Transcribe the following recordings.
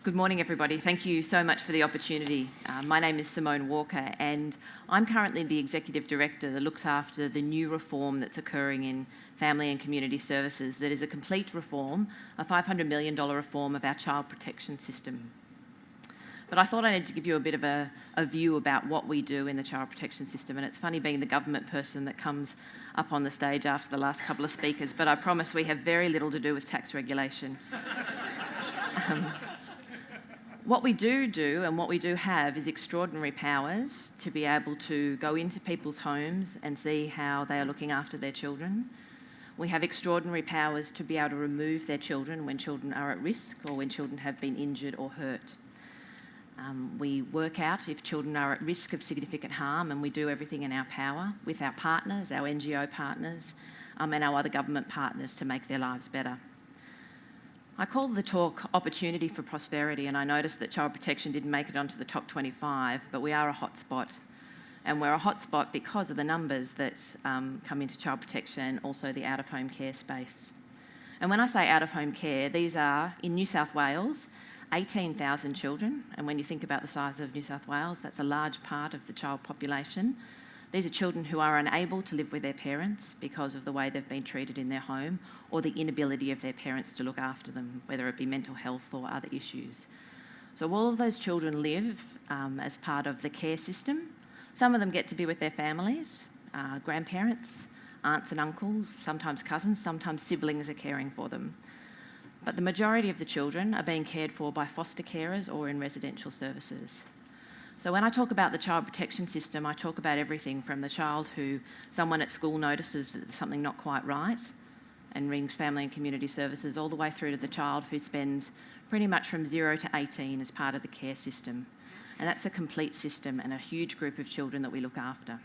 Good morning, everybody. Thank you so much for the opportunity. My name is Simone Walker, and I'm currently the Executive Director that looks after the new reform that's occurring in family and community services that is a complete reform, a $500 million reform of our child protection system. But I thought I needed to give you a bit of a view about what we do in the child protection system, and it's funny being the government person that comes up on the stage after the last couple of speakers, but I promise we have very little to do with tax regulation. What we do and what we do have is extraordinary powers to be able to go into people's homes and see how they are looking after their children. We have extraordinary powers to be able to remove their children when children are at risk or when children have been injured or hurt. We work out if children are at risk of significant harm, and we do everything in our power with our partners, our NGO partners, and our other government partners to make their lives better. I call the talk Opportunity for Prosperity, and I noticed that child protection didn't make it onto the top 25, but we are a hotspot. And we're a hotspot because of the numbers that come into child protection, also the out-of-home care space. And when I say out-of-home care, these are, in New South Wales, 18,000 children. And when you think about the size of New South Wales, that's a large part of the child population. These are children who are unable to live with their parents because of the way they've been treated in their home or the inability of their parents to look after them, whether it be mental health or other issues. So all of those children live as part of the care system. Some of them get to be with their families, grandparents, aunts and uncles, sometimes cousins, sometimes siblings are caring for them. But the majority of the children are being cared for by foster carers or in residential services. So when I talk about the child protection system, I talk about everything from the child who someone at school notices that there's something not quite right and rings family and community services, all the way through to the child who spends pretty much from 0 to 18 as part of the care system. And that's a complete system and a huge group of children that we look after.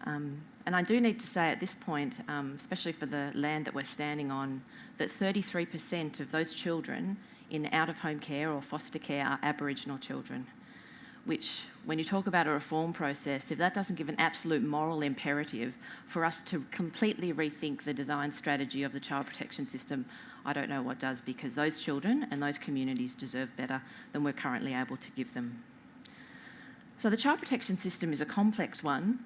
And I do need to say at this point, especially for the land that we're standing on, that 33% of those children in out-of-home care or foster care are Aboriginal children, which, when you talk about a reform process, if that doesn't give an absolute moral imperative for us to completely rethink the design strategy of the child protection system, I don't know what does, because those children and those communities deserve better than we're currently able to give them. So the child protection system is a complex one.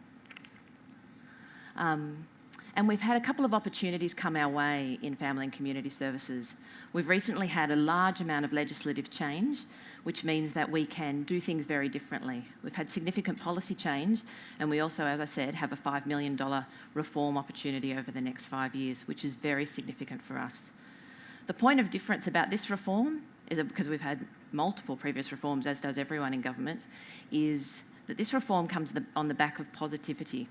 And we've had a couple of opportunities come our way in family and community services. We've recently had a large amount of legislative change, which means that we can do things very differently. We've had significant policy change, and we also, as I said, have a $5 million reform opportunity over the next 5 years, which is very significant for us. The point of difference about this reform is that, because we've had multiple previous reforms, as does everyone in government, is that this reform comes on the back of positivity.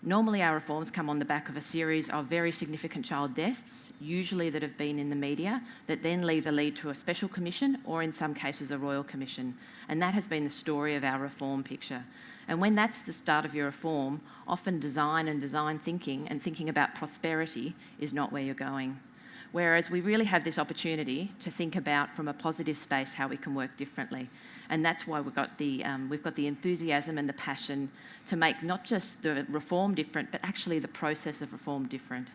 Normally our reforms come on the back of a series of very significant child deaths, usually that have been in the media, that then either lead to a special commission or in some cases a royal commission. And that has been the story of our reform picture. And when that's the start of your reform, often design and design thinking and thinking about prosperity is not where you're going. Whereas we really have this opportunity to think about, from a positive space, how we can work differently. And that's why we've got the enthusiasm and the passion to make not just the reform different, but actually the process of reform different.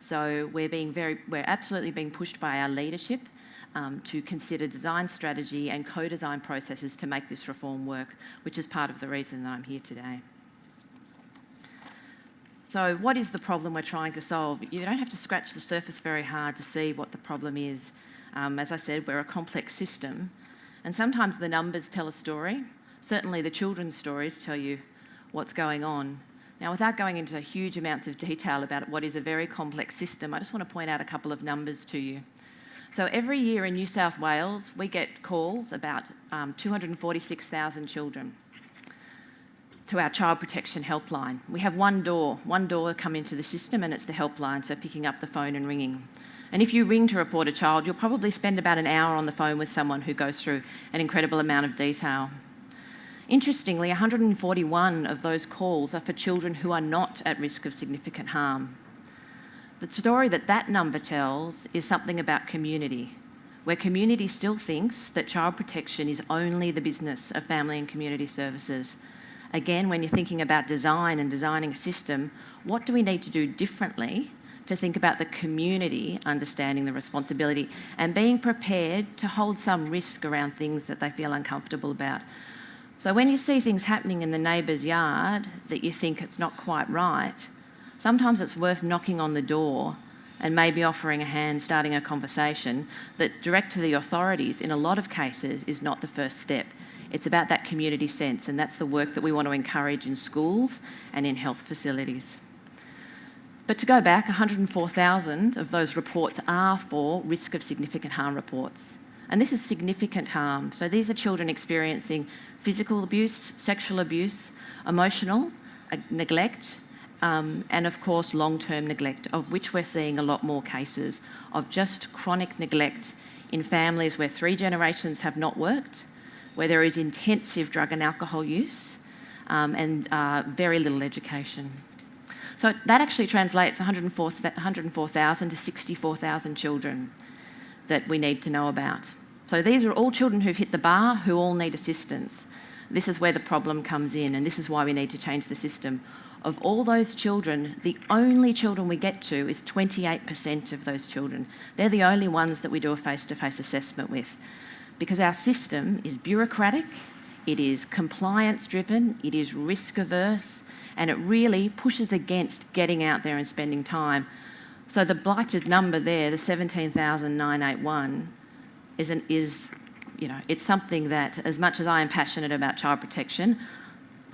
So we're absolutely being pushed by our leadership to consider design strategy and co-design processes to make this reform work, which is part of the reason that I'm here today. So what is the problem we're trying to solve? You don't have to scratch the surface very hard to see what the problem is. As I said, we're a complex system, and sometimes the numbers tell a story. Certainly the children's stories tell you what's going on. Now, without going into huge amounts of detail about what is a very complex system, I just want to point out a couple of numbers to you. So every year in New South Wales, we get calls about 246,000 children to our child protection helpline. We have one door come into the system, and it's the helpline, so picking up the phone and ringing. And if you ring to report a child, you'll probably spend about an hour on the phone with someone who goes through an incredible amount of detail. Interestingly, 141 of those calls are for children who are not at risk of significant harm. The story that number tells is something about community, where community still thinks that child protection is only the business of family and community services. Again, when you're thinking about design and designing a system, what do we need to do differently to think about the community understanding the responsibility and being prepared to hold some risk around things that they feel uncomfortable about. So when you see things happening in the neighbour's yard that you think it's not quite right, sometimes it's worth knocking on the door and maybe offering a hand, starting a conversation that direct to the authorities in a lot of cases is not the first step. It's about that community sense, and that's the work that we want to encourage in schools and in health facilities. But to go back, 104,000 of those reports are for risk of significant harm reports. And this is significant harm. So these are children experiencing physical abuse, sexual abuse, emotional neglect, and of course long-term neglect, of which we're seeing a lot more cases of just chronic neglect in families where 3 generations have not worked, where there is intensive drug and alcohol use, and very little education. So that actually translates 104,000 to 64,000 children that we need to know about. So these are all children who've hit the bar, who all need assistance. This is where the problem comes in, and this is why we need to change the system. Of all those children, the only children we get to is 28% of those children. They're the only ones that we do a face-to-face assessment with, because our system is bureaucratic, it is compliance-driven, it is risk-averse, and it really pushes against getting out there and spending time. So the blighted number there, the 17,981, it's something that, as much as I am passionate about child protection,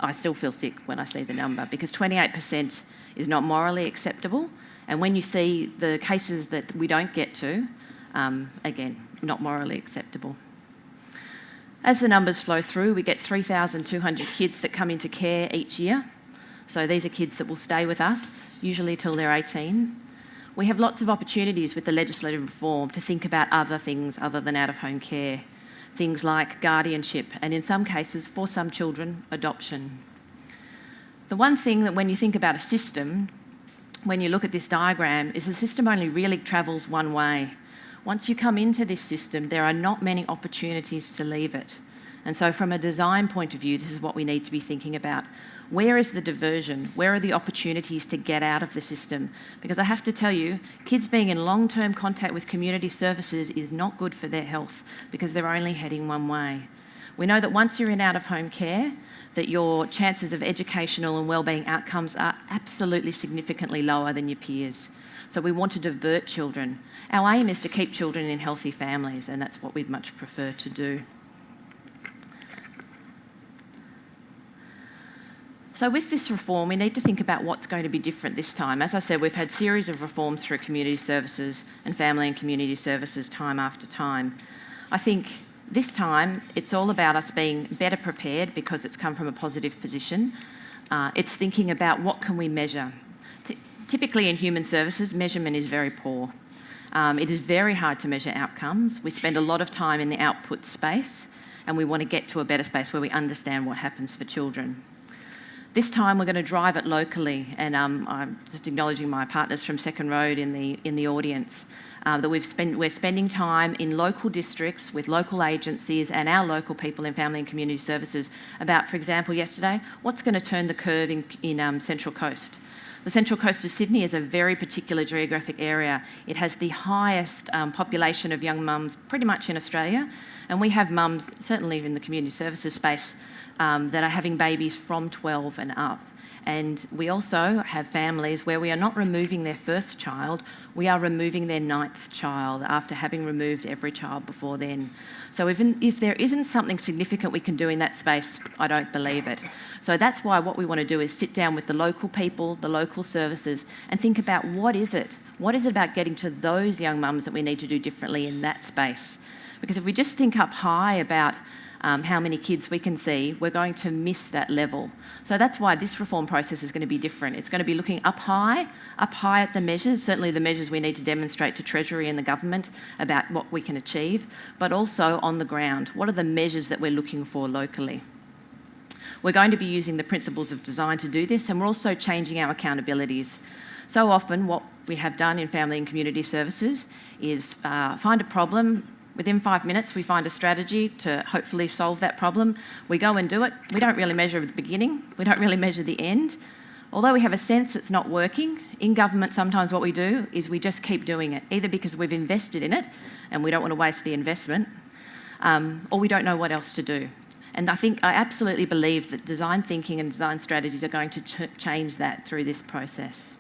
I still feel sick when I see the number, because 28% is not morally acceptable. And when you see the cases that we don't get to, again, not morally acceptable. As the numbers flow through, we get 3,200 kids that come into care each year. So these are kids that will stay with us, usually till they're 18. We have lots of opportunities with the legislative reform to think about other things other than out-of-home care. Things like guardianship, and in some cases, for some children, adoption. The one thing that when you think about a system, when you look at this diagram, is the system only really travels one way. Once you come into this system, there are not many opportunities to leave it. And so from a design point of view, this is what we need to be thinking about. Where is the diversion? Where are the opportunities to get out of the system? Because I have to tell you, kids being in long-term contact with community services is not good for their health, because they're only heading one way. We know that once you're in out-of-home care, that your chances of educational and wellbeing outcomes are absolutely significantly lower than your peers. So we want to divert children. Our aim is to keep children in healthy families, and that's what we'd much prefer to do. So with this reform, we need to think about what's going to be different this time. As I said, we've had a series of reforms through community services and family and community services time after time. I think this time it's all about us being better prepared because it's come from a positive position. It's thinking about what can we measure. Typically in human services, measurement is very poor. It is very hard to measure outcomes. We spend a lot of time in the output space, and we want to get to a better space where we understand what happens for children. This time we're going to drive it locally, and I'm just acknowledging my partners from Second Road in the audience, that we're spending time in local districts with local agencies and our local people in family and community services about, for example, yesterday, what's going to turn the curve in Central Coast. The Central Coast of Sydney is a very particular geographic area. It has the highest population of young mums pretty much in Australia, and we have mums, certainly in the community services space, that are having babies from 12 and up. And we also have families where we are not removing their first child, we are removing their 9th child after having removed every child before then. So even if there isn't something significant we can do in that space, I don't believe it. So that's why what we want to do is sit down with the local people, the local services, and think about what is it? What is it about getting to those young mums that we need to do differently in that space? Because if we just think up high about how many kids we can see, we're going to miss that level. So that's why this reform process is going to be different. It's going to be looking up high at the measures, certainly the measures we need to demonstrate to Treasury and the government about what we can achieve, but also on the ground. What are the measures that we're looking for locally? We're going to be using the principles of design to do this, and we're also changing our accountabilities. So often what we have done in family and community services is find a problem. Within 5 minutes, we find a strategy to hopefully solve that problem. We go and do it. We don't really measure the beginning. We don't really measure the end. Although we have a sense it's not working, in government sometimes what we do is we just keep doing it, either because we've invested in it and we don't want to waste the investment, or we don't know what else to do. And I absolutely believe that design thinking and design strategies are going to change that through this process.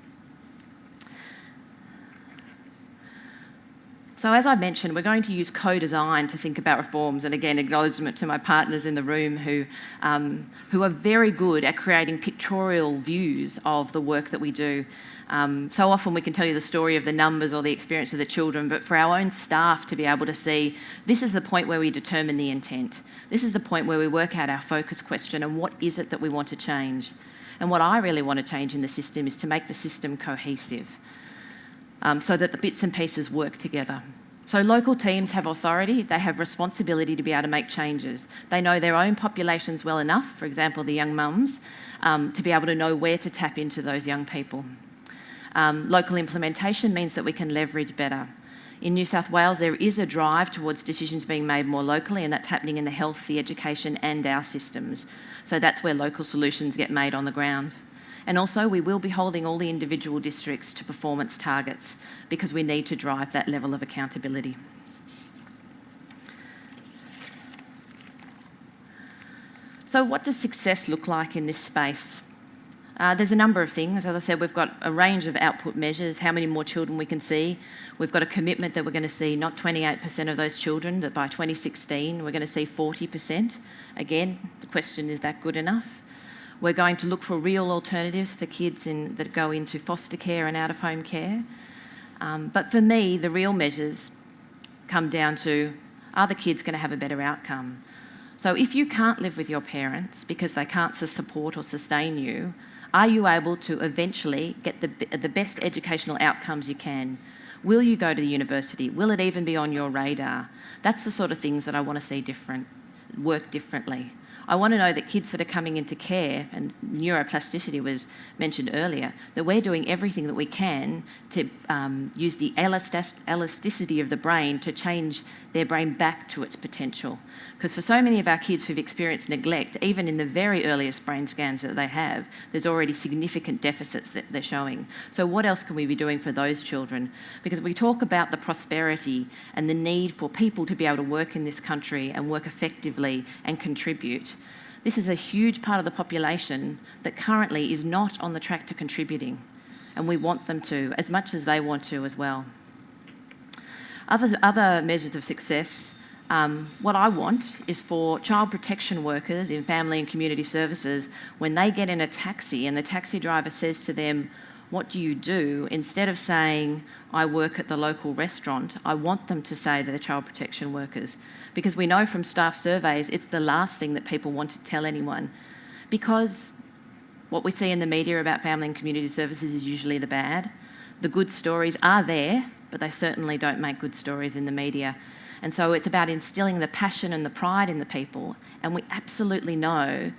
So as I mentioned, we're going to use co-design to think about reforms, and again, acknowledgement to my partners in the room who are very good at creating pictorial views of the work that we do. So often we can tell you the story of the numbers or the experience of the children, but for our own staff to be able to see, this is the point where we determine the intent. This is the point where we work out our focus question and what is it that we want to change. And what I really want to change in the system is to make the system cohesive. So that the bits and pieces work together. So local teams have authority, they have responsibility to be able to make changes. They know their own populations well enough, for example, the young mums, to be able to know where to tap into those young people. Local implementation means that we can leverage better. In New South Wales, there is a drive towards decisions being made more locally, and that's happening in the health, the education, and our systems. So that's where local solutions get made on the ground. And also, we will be holding all the individual districts to performance targets because we need to drive that level of accountability. So what does success look like in this space? There's a number of things. As I said, we've got a range of output measures, how many more children we can see. We've got a commitment that we're going to see not 28% of those children, that by 2016 we're going to see 40%. Again, the question, is that good enough? We're going to look for real alternatives for kids that go into foster care and out-of-home care. But for me, the real measures come down to, are the kids going to have a better outcome? So if you can't live with your parents because they can't support or sustain you, are you able to eventually get the best educational outcomes you can? Will you go to the university? Will it even be on your radar? That's the sort of things that I want to see work differently. I want to know that kids that are coming into care, and neuroplasticity was mentioned earlier, that we're doing everything that we can to use the elasticity of the brain to change their brain back to its potential. Because for so many of our kids who've experienced neglect, even in the very earliest brain scans that they have, there's already significant deficits that they're showing. So what else can we be doing for those children? Because we talk about the prosperity and the need for people to be able to work in this country and work effectively and contribute. This is a huge part of the population that currently is not on the track to contributing, and we want them to, as much as they want to as well. Other measures of success, what I want is for child protection workers in family and community services, when they get in a taxi and the taxi driver says to them, "What do you do?" instead of saying, "I work at the local restaurant," I want them to say they're child protection workers. Because we know from staff surveys, it's the last thing that people want to tell anyone. Because what we see in the media about family and community services is usually the bad. The good stories are there, but they certainly don't make good stories in the media. And so it's about instilling the passion and the pride in the people. And we absolutely know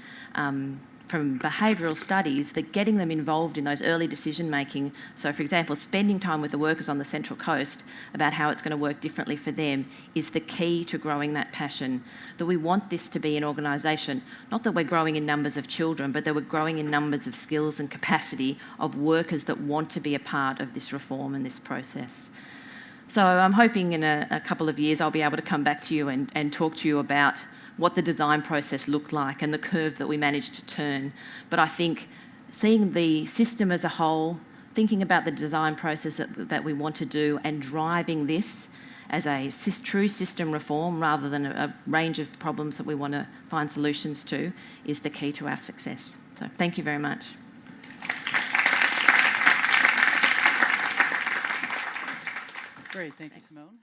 from behavioural studies that getting them involved in those early decision making, so for example, spending time with the workers on the Central Coast about how it's going to work differently for them, is the key to growing that passion. That we want this to be an organisation, not that we're growing in numbers of children, but that we're growing in numbers of skills and capacity of workers that want to be a part of this reform and this process. So I'm hoping in a couple of years I'll be able to come back to you and talk to you about what the design process looked like and the curve that we managed to turn. But I think seeing the system as a whole, thinking about the design process that we want to do and driving this as a true system reform rather than a range of problems that we want to find solutions to is the key to our success. So thank you very much. Great, thank you, Simone.